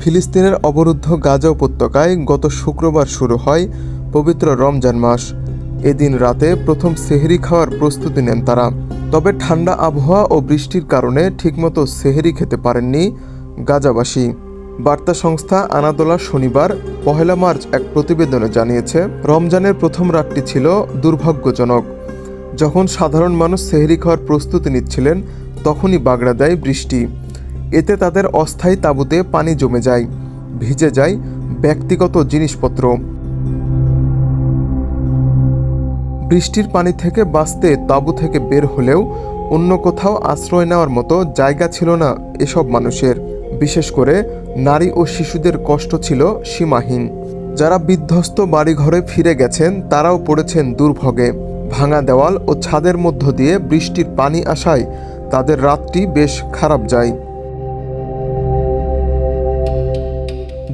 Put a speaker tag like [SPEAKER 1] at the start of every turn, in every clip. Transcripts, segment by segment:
[SPEAKER 1] ফিলিস্তিনের অবরুদ্ধ গাজা উপত্যকায় গত শুক্রবার শুরু হয় পবিত্র রমজান মাস। এদিন রাতে প্রথম সেহরি খাওয়ার প্রস্তুতি নেন তারা। তবে ঠান্ডা আবহাওয়া ও বৃষ্টির কারণে ঠিকমতো সেহরি খেতে পারেননি গাজাবাসী। বার্তা সংস্থা আনাদোলা শনিবার 1 মার্চ এক প্রতিবেদনে জানিয়েছে, রমজানের প্রথম রাতটি ছিল দুর্ভাগ্যজনক। যখন সাধারণ মানুষ সেহরি খাওয়ার প্রস্তুতি নিচ্ছিলেন তখনই বাগড়া দেয় বৃষ্টি। এতে তাদের অস্থায়ী তাঁবুতে পানি জমে যায়, ভিজে যায় ব্যক্তিগত জিনিসপত্র। বৃষ্টির পানি থেকে বাঁচতে তাঁবু থেকে বের হলেও অন্য কোথাও আশ্রয় নেওয়ার মতো জায়গা ছিল না এসব মানুষের। বিশেষ করে নারী ও শিশুদের কষ্ট ছিল সীমাহীন। যারা বিধ্বস্ত বাড়িঘরে ফিরে গেছেন তারাও পড়েছেন দুর্ভোগে। ভাঙা দেওয়াল ও ছাদের মধ্য দিয়ে বৃষ্টির পানি আসায় তাদের রাতটি বেশ খারাপ যায়।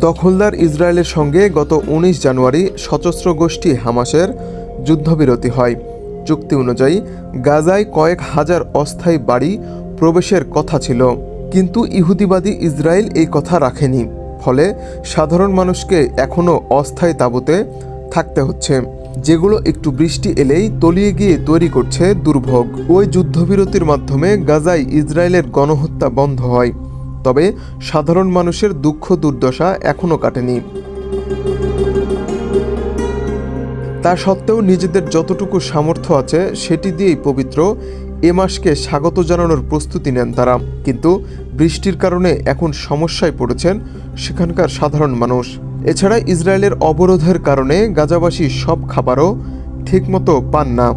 [SPEAKER 1] দখলদার ইসরায়েলের সঙ্গে গত 19 জানুয়ারি সশস্ত্র গোষ্ঠী হামাসের যুদ্ধবিরতি হয়। চুক্তি অনুযায়ী গাজায় কয়েক হাজার অস্থায়ী বাড়ি প্রবেশের কথা ছিল, কিন্তু ইহুদিবাদী ইসরায়েল এই কথা রাখেনি। ফলে সাধারণ মানুষকে এখনও অস্থায়ী তাঁবুতে থাকতে হচ্ছে, যেগুলো একটু বৃষ্টি এলেই তলিয়ে গিয়ে তৈরি করছে দুর্ভোগ। ওই যুদ্ধবিরতির মাধ্যমে গাজায় ইসরায়েলের গণহত্যা বন্ধ হয়, তবে সাধারণ মানুষের দুঃখ দুর্দশা এখনও কাটেনি। তা সত্ত্বেও নিজেদের যতটুকু সামর্থ্য আছে সেটি দিয়েই পবিত্র এ মাসকে স্বাগত জানানোর প্রস্তুতি নেন তারা। কিন্তু বৃষ্টির কারণে এখন সমস্যায় পড়েছেন সেখানকার সাধারণ মানুষ। এছাড়া ইসরায়েলের অবরোধের কারণে গাজাবাসী সব খাবারও ঠিকমতো পান না।